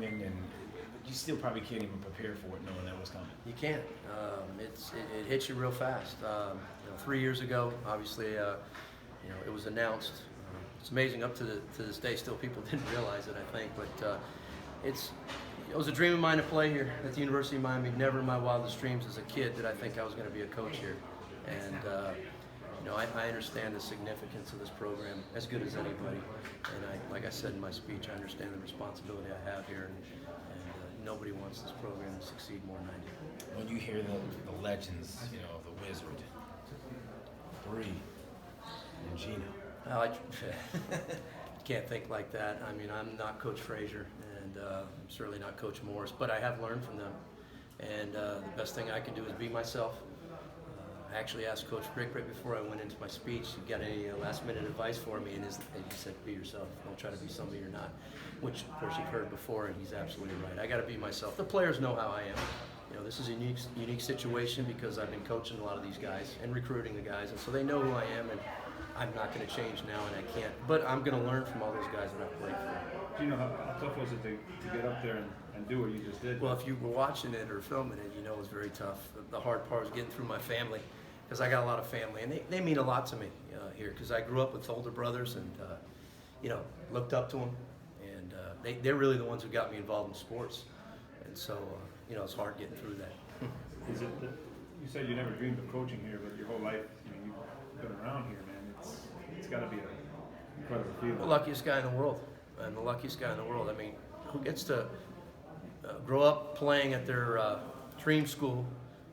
coming, and you still probably can't even prepare for it knowing that was coming. You can't. It hits you real fast. 3 years ago, obviously, it was announced. It's amazing up to this day, still people didn't realize it, I think, but it was a dream of mine to play here at the University of Miami. Never in my wildest dreams as a kid did I think I was going to be a coach here. And I understand the significance of this program as good as anybody. And like I said in my speech, I understand the responsibility I have here. And nobody wants this program to succeed more than I do. When you hear the legends, the Wizard, Bree, and Gino. Well, I can't think like that. I mean, I'm not Coach Frazier, and I'm certainly not Coach Morris, but I have learned from them. And the best thing I can do is be myself. I actually asked Coach Rick right before I went into my speech, you got any last-minute advice for me? And he said, be yourself. Don't try to be somebody you're not, which, of course, you've heard before, and he's absolutely right. I got to be myself. The players know how I am. This is a unique situation because I've been coaching a lot of these guys and recruiting the guys, and so they know who I am, and I'm not going to change now, and I can't. But I'm going to learn from all those guys that I've played for. Do you know how tough was it to get up there and do what you just did? Well, if you were watching it or filming it, it was very tough. The hard part was getting through my family, because I got a lot of family, and they mean a lot to me here, because I grew up with older brothers and, looked up to them, and they're really the ones who got me involved in sports. And so, it's hard getting through that. Is it that you said you never dreamed of coaching here, but your whole life, you've been around here, man. It's got to be an incredible feeling. The luckiest guy in the world. I'm the luckiest guy in the world. I mean, who gets to grow up playing at their dream school?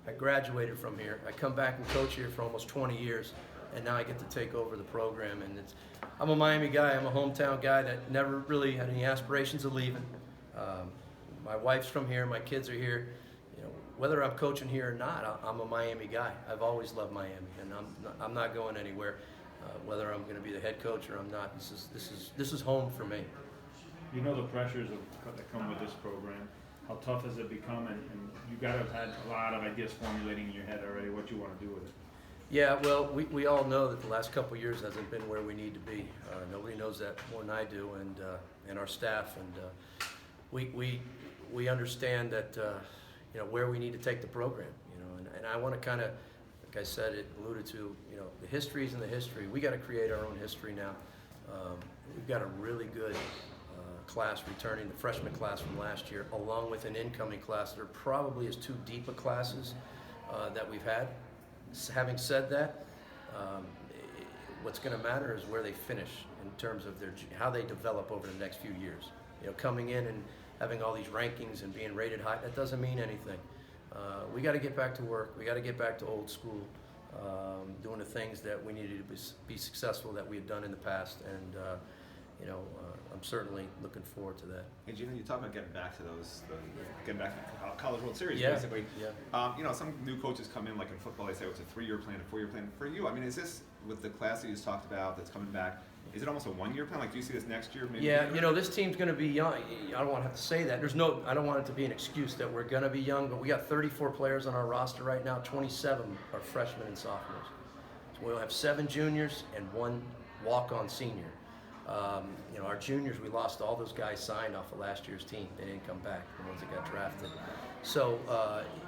I graduated from here. I come back and coach here for almost 20 years, and now I get to take over the program. And I'm a Miami guy. I'm a hometown guy that never really had any aspirations of leaving. My wife's from here. My kids are here. Whether I'm coaching here or not, I'm a Miami guy. I've always loved Miami, and I'm not going anywhere. Whether I'm going to be the head coach or I'm not, this is home for me. You know the pressures that come with this program. How tough has it become? And you got to have had a lot of ideas formulating in your head already what you want to do with it. Yeah, well, we all know that the last couple of years hasn't been where we need to be. Nobody knows that more than I do, and our staff, and we understand that where we need to take the program. And I want to kind of, like I said, it alluded to, the history's in the history. We got to create our own history now. We've got a really good class returning, the freshman class from last year, along with an incoming class that are probably as two deep of classes that we've had. Having said that, what's going to matter is where they finish in terms of how they develop over the next few years. Coming in and having all these rankings and being rated high, that doesn't mean anything. We got to get back to work. We got to get back to old school, doing the things that we needed to be successful that we had done in the past, and I'm certainly looking forward to that. Hey, Gino, you talk about getting back to getting back to College World Series, Yeah, basically. yeah. Some new coaches come in, like in football, they say it's a 3-year plan, a 4-year plan. For you, I mean, is this, with the class that you just talked about that's coming back, is it almost a 1-year plan? Like, do you see this next year? Maybe Yeah, this team's going to be young. I don't want to have to say that. I don't want it to be an excuse that we're going to be young, but we got 34 players on our roster right now. 27 are freshmen and sophomores. So we'll have 7 juniors and 1 walk-on senior. Our juniors, we lost all those guys signed off of last year's team. They didn't come back, the ones that got drafted. So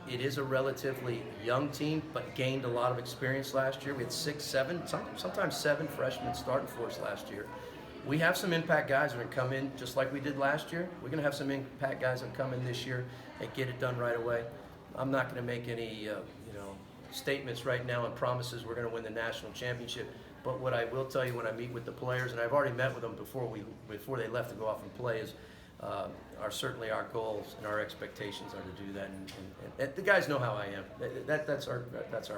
it is a relatively young team, but gained a lot of experience last year. We had 6, 7, sometimes 7 freshmen starting for us last year. We have some impact guys that are going to come in just like we did last year. We're going to have some impact guys that come in this year and get it done right away. I'm not going to make any statements right now and promises we're going to win the national championship. But what I will tell you when I meet with the players, and I've already met with them before they left to go off and play, is certainly our goals and our expectations are to do that. And the guys know how I am. That's our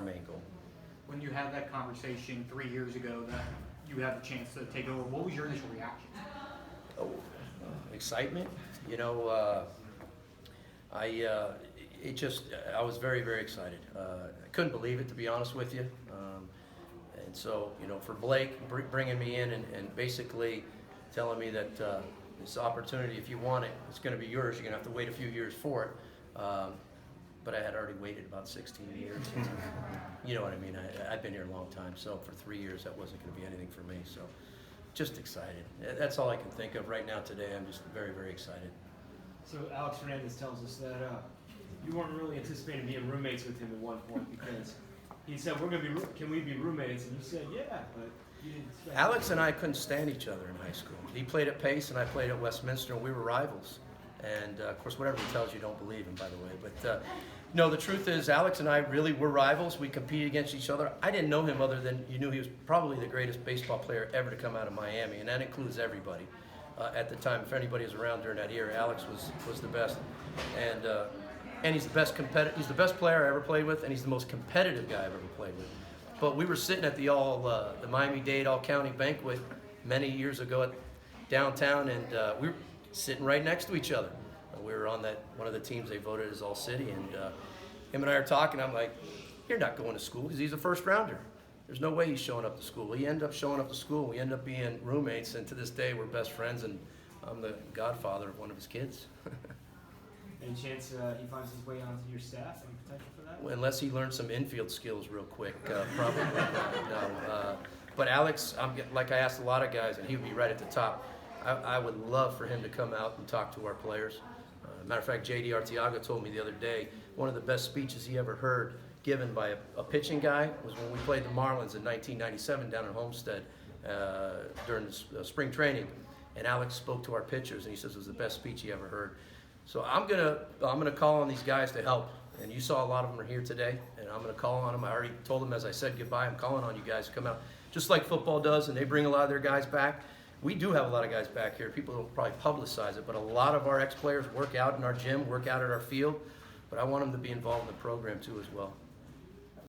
main goal. When you had that conversation 3 years ago that you had the chance to take over, what was your initial reaction? Excitement. I was very, very excited. I couldn't believe it, to be honest with you. And so, for Blake bringing me in and basically telling me that this opportunity, if you want it, it's going to be yours. You're going to have to wait a few years for it. But I had already waited about 16 years. You know what I mean? I've been here a long time. So for 3 years, that wasn't going to be anything for me. So just excited. That's all I can think of right now today. I'm just very, very excited. So Alex Fernandez tells us that you weren't really anticipating being roommates with him at one point because he said, can we be roommates? And you said, yeah, but you didn't expect Alex and I couldn't stand each other in high school. He played at Pace and I played at Westminster, and we were rivals. And of course, whatever he tells you, don't believe him, by the way. But no, the truth is, Alex and I really were rivals. We competed against each other. I didn't know him other than you knew he was probably the greatest baseball player ever to come out of Miami, and that includes everybody. At the time, if anybody was around during that era, Alex was the best. And he's the best he's the best player I ever played with, and he's the most competitive guy I've ever played with. But we were sitting at the Miami-Dade All-County banquet many years ago at downtown, and we were sitting right next to each other. We were on one of the teams they voted as All-City, and him and I are talking. I'm like, "You're not going to school because he's a first-rounder. There's no way he's showing up to school." He ended up showing up to school. We ended up being roommates, and to this day, we're best friends, and I'm the godfather of one of his kids. any chance he finds his way onto your staff? Any potential for that? Well, unless he learns some infield skills real quick, probably not, no. But Alex, like I asked a lot of guys, and he would be right at the top. I would love for him to come out and talk to our players. Matter of fact, J.D. Arteaga told me the other day, one of the best speeches he ever heard given by a pitching guy was when we played the Marlins in 1997 down in Homestead during the spring training. And Alex spoke to our pitchers, and he says it was the best speech he ever heard. So I'm gonna call on these guys to help. And you saw a lot of them are here today, and I'm gonna call on them. I already told them as I said goodbye, I'm calling on you guys to come out, just like football does, and they bring a lot of their guys back. We do have a lot of guys back here. People don't probably publicize it, but a lot of our ex-players work out in our gym, work out at our field. But I want them to be involved in the program too as well.